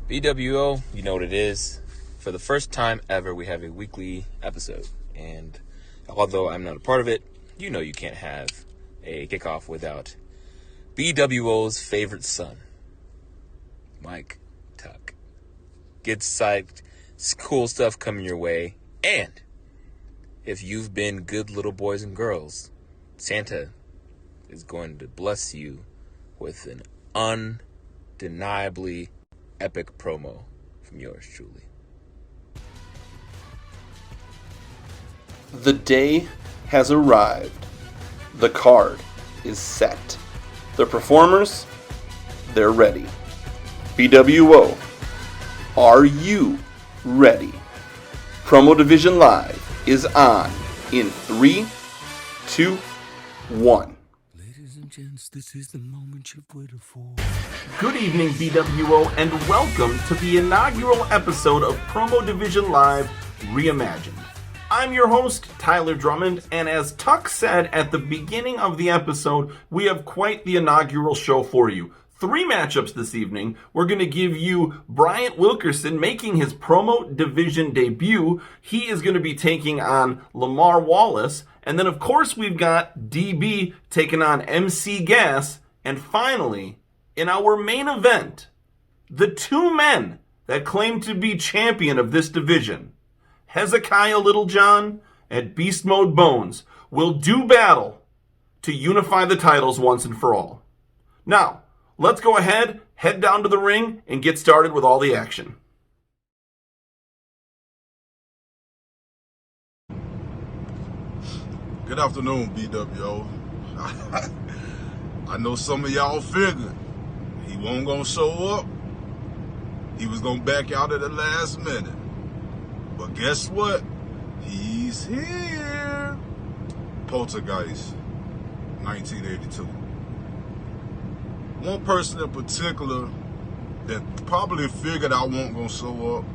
BWO, you know what it is. For the first time ever, we have a weekly episode. And although I'm not a part of it, you know you can't have a kickoff without BWO's favorite son, Mike Tuck. Get psyched. It's cool stuff coming your way. And if you've been good little boys and girls, Santa is going to bless you with an undeniably epic promo from yours truly. The day has arrived. The card is set. The performers, they're ready. BWO, are you ready? Promo Division Live is on in 3, 2, 1. Ladies and gents, this is the moment you've waited for. Good evening, BWO, and welcome to the inaugural episode of Promo Division Live Reimagined. I'm your host, Tyler Drummond, and as Tuck said at the beginning of the episode, we have quite the inaugural show for you. 3 matchups this evening. We're going to give you Bryant Wilkerson making his Promo Division debut. He is going to be taking on Lamar Wallace. And then, of course, we've got DB taking on MC Gas. And finally, in our main event, the 2 men that claim to be champion of this division, Hezekiah Littlejohn and Beast Mode Bones, will do battle to unify the titles once and for all. Now, let's go ahead, head down to the ring, and get started with all the action. Good afternoon, BWO. I know some of y'all figured he wasn't going to show up. He was going to back out at the last minute. But guess what? He's here. Poltergeist, 1982. One person in particular that probably figured I wasn't going to show up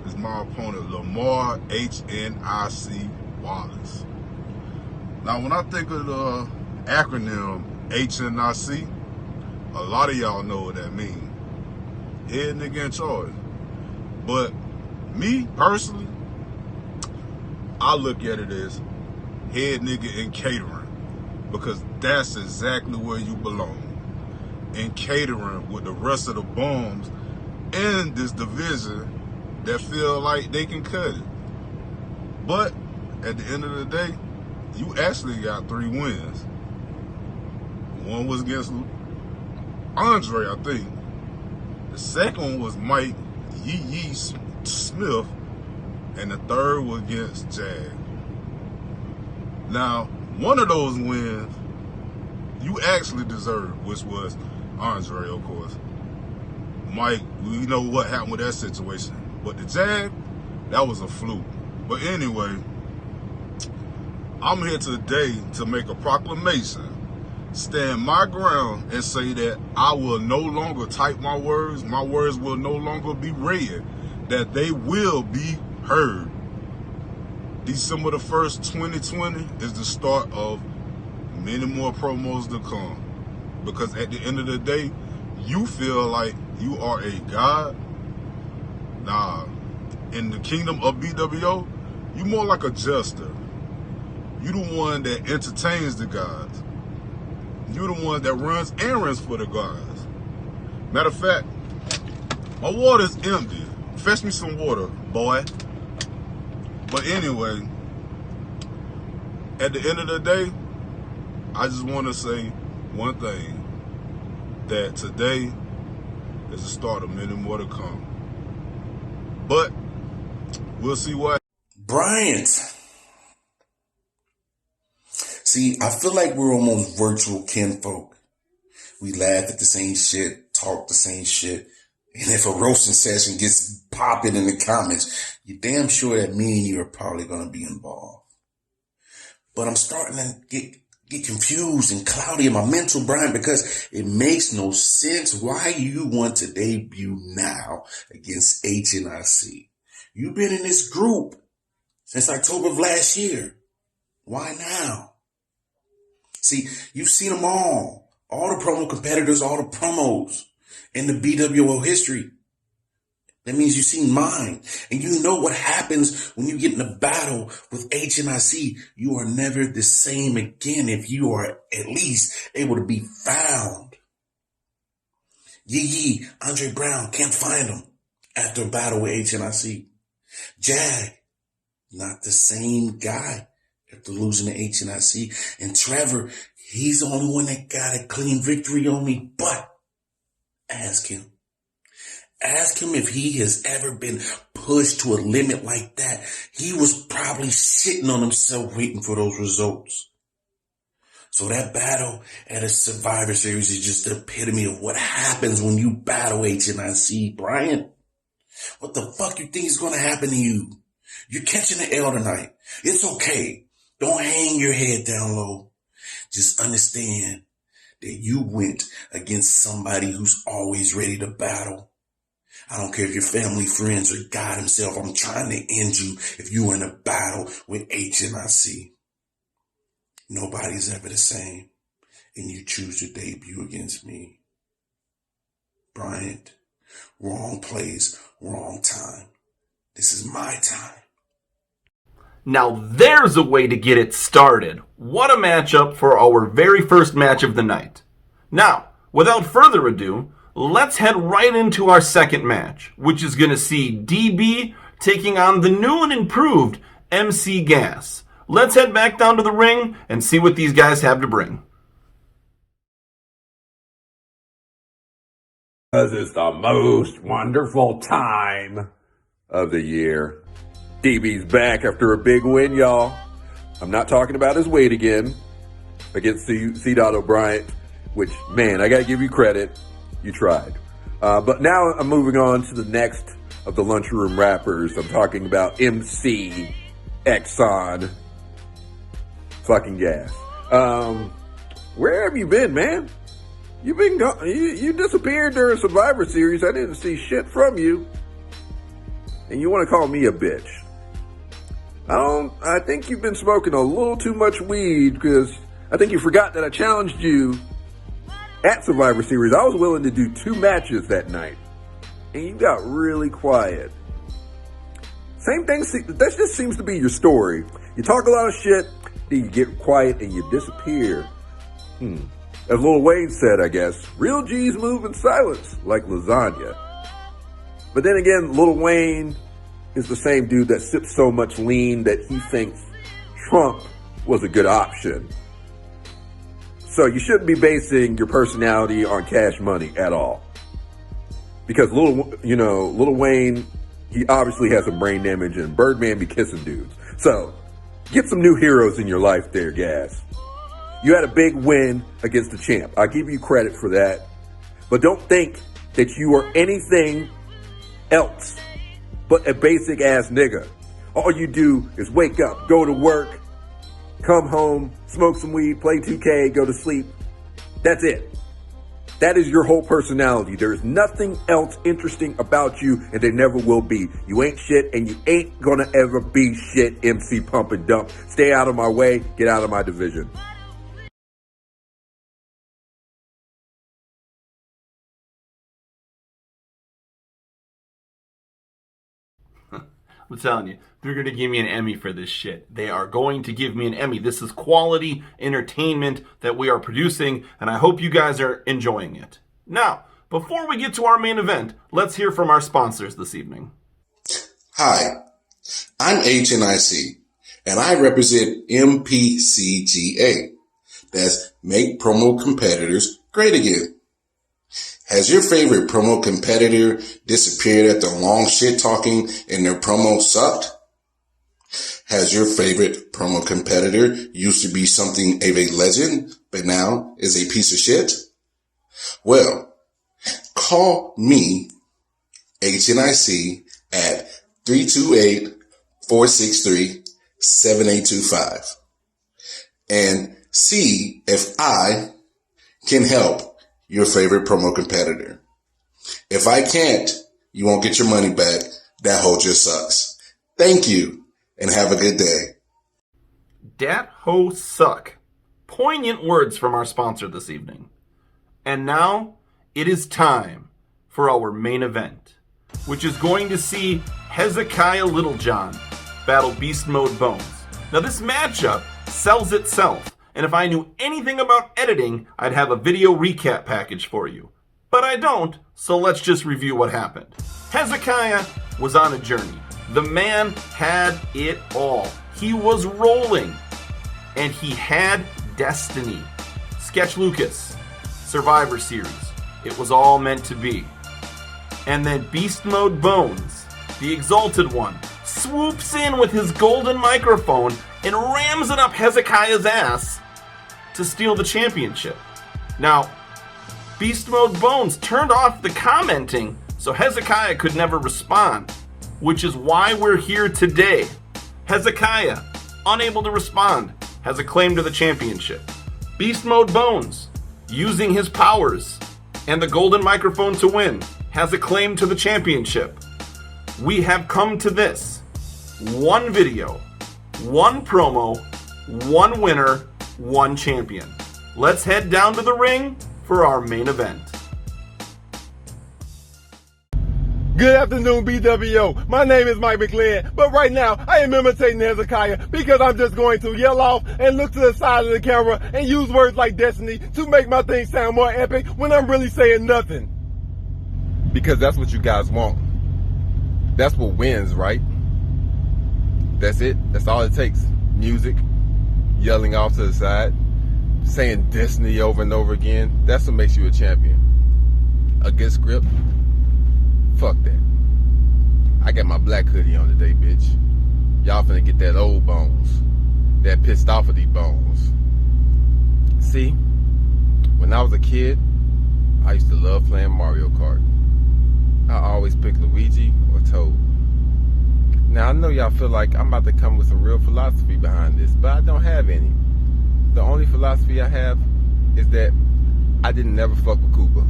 is my opponent, Lamar HNIC Wallace. Now, when I think of the acronym HNIC, a lot of y'all know what that means. Head nigga in charge. But me, personally, I look at it as head nigga in catering, because that's exactly where you belong. In catering with the rest of the bums in this division that feel like they can cut it. But at the end of the day, you actually got 3 wins. One was against Andre, I think. The second one was Mike Yee Smith. And the third was against Jag. Now, one of those wins you actually deserved, which was Andre, of course. Mike, we know what happened with that situation. But the Jag, that was a fluke. But anyway, I'm here today to make a proclamation, stand my ground, and say that I will no longer type my words will no longer be read, that they will be heard. December the 1st, 2020 is the start of many more promos to come. Because at the end of the day, you feel like you are a god. Nah, in the kingdom of BWO, you more like a jester. You the one that entertains the gods. You the one that runs errands for the gods. Matter of fact, my water's empty. Fetch me some water, boy. But anyway, at the end of the day, I just want to say one thing, that today is the start of many more to come. But we'll see what. Bryant. See, I feel like we're almost virtual kinfolk. We laugh at the same shit, talk the same shit. And if a roasting session gets popping in the comments, you're damn sure that me and you are probably going to be involved. But I'm starting to get confused and cloudy in my mental, Brian, because it makes no sense why you want to debut now against HNIC. You've been in this group since October of last year. Why now? See, you've seen them all the promo competitors, all the promos in the BWO history. That means you've seen mine. And you know what happens when you get in a battle with HNIC. You are never the same again if you are at least able to be found. Yee, Andre Brown, can't find him after a battle with HNIC. Jag, not the same guy after losing to HNIC. And Trevor, he's the only one that got a clean victory on me, but ask him. Ask him if he has ever been pushed to a limit like that. He was probably shitting on himself waiting for those results. So that battle at a Survivor Series is just the epitome of what happens when you battle HNIC, Brian. What the fuck you think is going to happen to you? You're catching the L tonight. It's okay. Don't hang your head down low. Just understand that you went against somebody who's always ready to battle. I don't care if you're family, friends, or God himself. I'm trying to end you if you were in a battle with HNIC. Nobody's ever the same, and you choose to debut against me. Bryant, wrong place, wrong time. This is my time. Now there's a way to get it started. What a matchup for our very first match of the night. Now, without further ado, let's head right into our second match, which is going to see DB taking on the new and improved MC Gas. Let's head back down to the ring and see what these guys have to bring. This is the most wonderful time of the year. DB's back after a big win, y'all. I'm not talking about his weight again against C. O'Brien, which, man, I got to give you credit. You tried. But now I'm moving on to the next of the lunchroom rappers. I'm talking about MC Exxon fucking Gas. Where have you been, man? You've been gone. You disappeared during Survivor Series. I didn't see shit from you. And you want to call me a bitch. I think you've been smoking a little too much weed, because I think you forgot that I challenged you at Survivor Series. I was willing to do 2 matches that night, and you got really quiet. Same thing, that just seems to be your story. You talk a lot of shit, then you get quiet and you disappear. As Lil Wayne said, I guess, real G's move in silence, like lasagna. But then again, Lil Wayne is the same dude that sips so much lean that he thinks Trump was a good option. So you shouldn't be basing your personality on Cash Money at all. Because Lil Wayne, he obviously has some brain damage, and Birdman be kissing dudes. So get some new heroes in your life there, Gas. You had a big win against the champ. I give you credit for that. But don't think that you are anything else but a basic ass nigga. All you do is wake up, go to work, come home, smoke some weed, play 2K, go to sleep. That's it. That is your whole personality. There is nothing else interesting about you, and there never will be. You ain't shit, and you ain't gonna ever be shit, MC Pump and Dump. Stay out of my way. Get out of my division. I'm telling you, they're going to give me an Emmy for this shit. They are going to give me an Emmy. This is quality entertainment that we are producing, and I hope you guys are enjoying it. Now, before we get to our main event, let's hear from our sponsors this evening. Hi, I'm HNIC, and I represent MPCGA. That's Make Promo Competitors Great Again. Has your favorite promo competitor disappeared after long shit talking and their promo sucked? Has your favorite promo competitor used to be something of a legend, but now is a piece of shit? Well, call me, HNIC, at 328-463-7825 and see if I can help your favorite promo competitor. If I can't, you won't get your money back. That hoe just sucks. Thank you, and have a good day. Dat ho suck. Poignant words from our sponsor this evening. And now, it is time for our main event. which is going to see Hezekiah Littlejohn battle Beast Mode Bones. Now this matchup sells itself, and if I knew anything about editing, I'd have a video recap package for you. But I don't, so let's just review what happened. Hezekiah was on a journey. The man had it all. He was rolling, and he had destiny. Sketch Lucas, Survivor Series. It was all meant to be. And then Beast Mode Bones, the Exalted One, swoops in with his golden microphone and rams it up Hezekiah's ass to steal the championship. Now, Beast Mode Bones turned off the commenting so Hezekiah could never respond, which is why we're here today. Hezekiah, unable to respond, has a claim to the championship. Beast Mode Bones, using his powers and the golden microphone to win, has a claim to the championship. We have come to this. One video, one promo, one winner, one champion. Let's head down to the ring for our main event. Good afternoon, BWO. My name is Mike McLean, but right now I am imitating Hezekiah because I'm just going to yell off and look to the side of the camera and use words like destiny to make my thing sound more epic when I'm really saying nothing. Because that's what you guys want. That's what wins, right? That's it. That's all it takes. Music, yelling off to the side, saying destiny over and over again. That's what makes you a champion. A good script? Fuck that. I got my black hoodie on today, bitch. Y'all finna get that old bones. That pissed off of these bones. See, when I was a kid, I used to love playing Mario Kart. I always picked Luigi or Toad. Now I know y'all feel like I'm about to come with some real philosophy behind this, but I don't have any. The only philosophy I have is that I didn't never fuck with Koopa.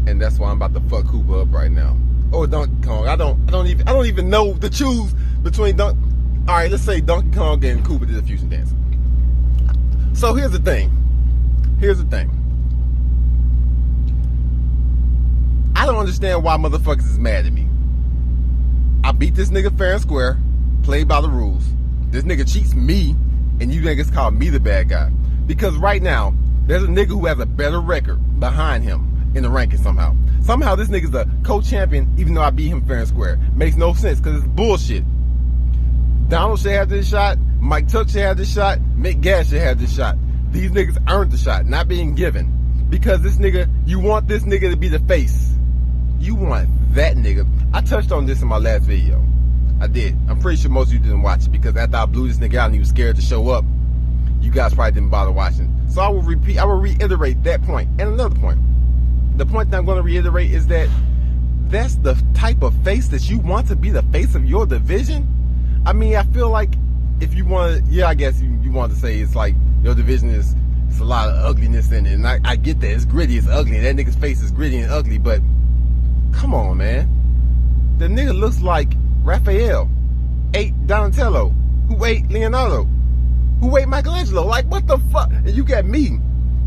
And that's why I'm about to fuck Koopa up right now. Or Donkey Kong. I don't even know to choose between Alright, let's say Donkey Kong and Koopa did a fusion dance. So here's the thing. I don't understand why motherfuckers is mad at me. I beat this nigga fair and square, played by the rules. This nigga cheats me, and you niggas call me the bad guy. Because right now, there's a nigga who has a better record behind him in the ranking somehow. Somehow this nigga's a co-champion even though I beat him fair and square. Makes no sense because it's bullshit. Donald should have this shot. Mike Tuck should have this shot. Mick Gass should have this shot. These niggas earned the shot, not being given. Because this nigga, you want this nigga to be the face. You want that nigga. I touched on this in my last video. I did. I'm pretty sure most of you didn't watch it because after I blew this nigga out and he was scared to show up, you guys probably didn't bother watching. So I will reiterate that point. And another point. The point that I'm going to reiterate is that that's the type of face that you want to be the face of your division. I mean, I feel like if you want to, I guess you want to say it's like your division it's a lot of ugliness in it. And I get that. It's gritty, it's ugly. That nigga's face is gritty and ugly, but come on, man. The nigga looks like Raphael ate Donatello, who ate Leonardo, who ate Michelangelo. Like, what the fuck? And you got me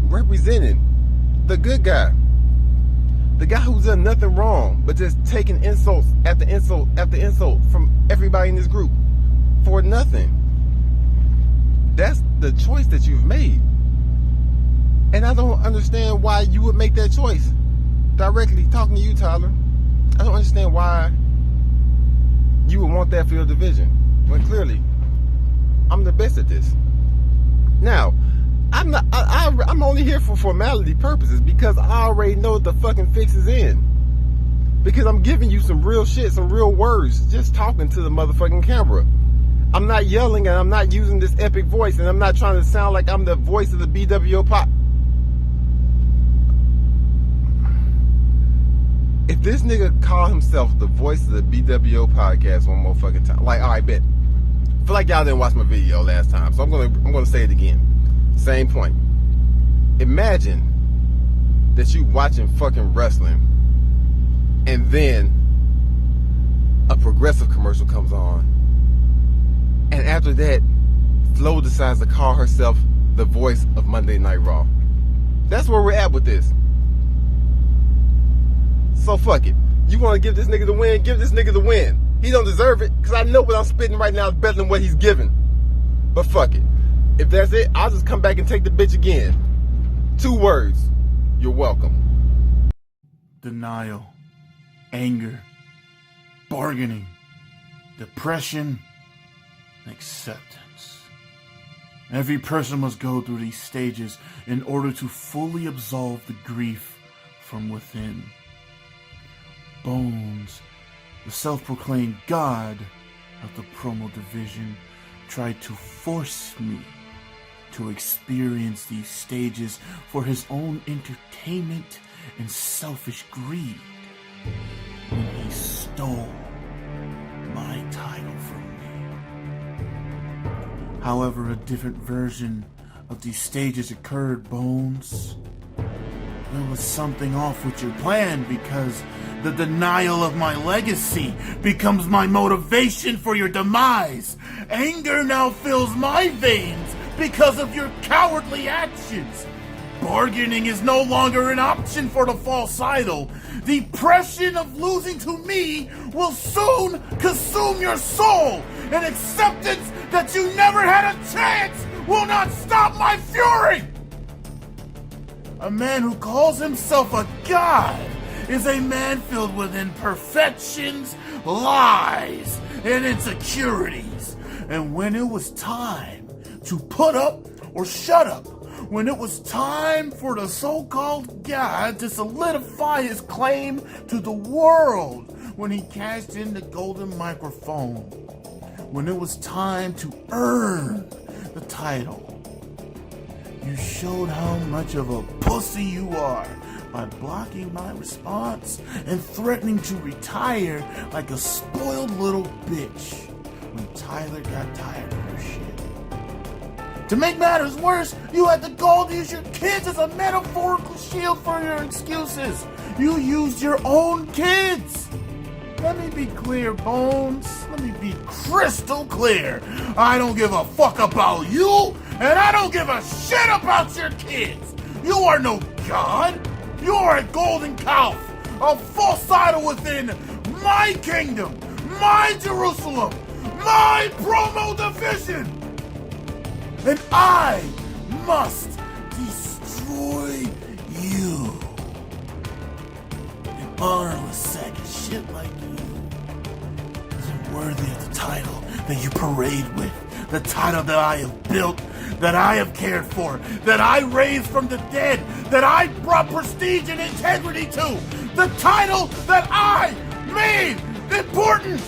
representing the good guy. The guy who's done nothing wrong, but just taking insults after insult after insult from everybody in this group for nothing. That's the choice that you've made. And I don't understand why you would make that choice. Directly talking to you, Tyler. I don't understand why you would want that for your division when clearly I'm the best at this. Now, I'm only here for formality purposes because I already know what the fucking fix is in. Because I'm giving you some real shit, some real words, just talking to the motherfucking camera. I'm not yelling and I'm not using this epic voice and I'm not trying to sound like I'm the voice of the BWO pop. If this nigga call himself the voice of the BWO podcast one more fucking time, like, all right, bet. I feel like y'all didn't watch my video last time, so I'm gonna say it again. Same point. Imagine that you watching fucking wrestling, and then a Progressive commercial comes on, and after that, Flo decides to call herself the voice of Monday Night Raw. That's where we're at with this. So fuck it. You want to give this nigga the win? Give this nigga the win. He don't deserve it, because I know what I'm spitting right now is better than what he's giving. But fuck it. If that's it, I'll just come back and take the bitch again. 2 words. You're welcome. Denial, anger, bargaining, depression, and acceptance. Every person must go through these stages in order to fully absolve the grief from within. Bones, the self-proclaimed god of the promo division, tried to force me to experience these stages for his own entertainment and selfish greed when he stole my title from me. However, a different version of these stages occurred, Bones. There was something off with your plan, because the denial of my legacy becomes my motivation for your demise. Anger now fills my veins because of your cowardly actions. Bargaining is no longer an option for the false idol. Depression of losing to me will soon consume your soul, and acceptance that you never had a chance will not stop my fury. A man who calls himself a god is a man filled with imperfections, lies, and insecurities. And when it was time to put up or shut up, when it was time for the so-called god to solidify his claim to the world, when he cashed in the golden microphone, when it was time to earn the title, you showed how much of a pussy you are by blocking my response and threatening to retire like a spoiled little bitch when Tyler got tired of your shit. To make matters worse, you had the gall to use your kids as a metaphorical shield for your excuses. You used your own kids. Let me be clear, Bones. Let me be crystal clear. I don't give a fuck about you, and I don't give a shit about your kids. You are no god. You are a golden calf, a false idol within my kingdom, my Jerusalem, my promo division. And I must destroy you. An honorless sack of shit like you isn't worthy of the title that you parade with. The title that I have built, that I have cared for, that I raised from the dead, that I brought prestige and integrity to. The title that I made important.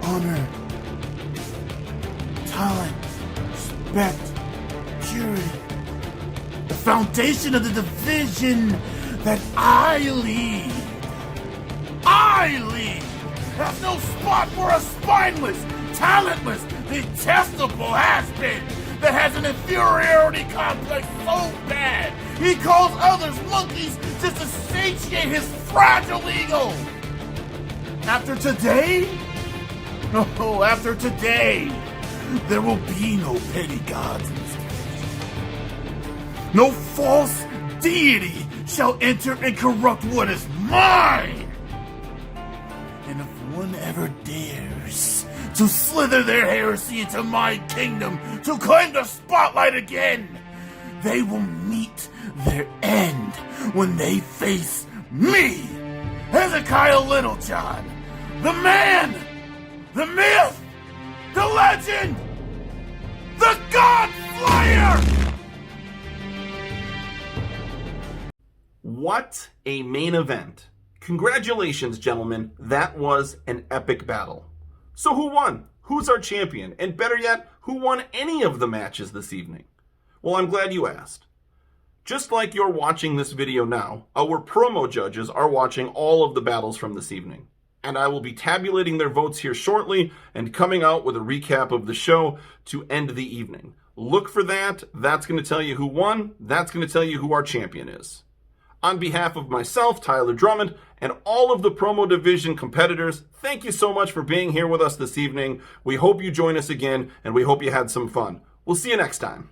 Honor, talent, respect, purity. The foundation of the division that I lead. I lead. There's no spot for a spineless, talentless, detestable has-been that has an inferiority complex so bad he calls others monkeys just to satiate his fragile ego. After today? No, after today, there will be no petty gods in this division. No false deity shall enter and corrupt what is mine. And if one ever dares to slither their heresy into my kingdom to claim the spotlight again, they will meet their end when they face me, Hezekiah Littlejohn, the man, the myth, the legend, the God Flyer! What a main event. Congratulations, gentlemen. That was an epic battle. So who won? Who's our champion? And better yet, who won any of the matches this evening? Well, I'm glad you asked. Just like you're watching this video now, our promo judges are watching all of the battles from this evening. And I will be tabulating their votes here shortly and coming out with a recap of the show to end the evening. Look for that. That's going to tell you who won. That's going to tell you who our champion is. On behalf of myself, Tyler Drummond, and all of the promo division competitors, thank you so much for being here with us this evening. We hope you join us again, and we hope you had some fun. We'll see you next time.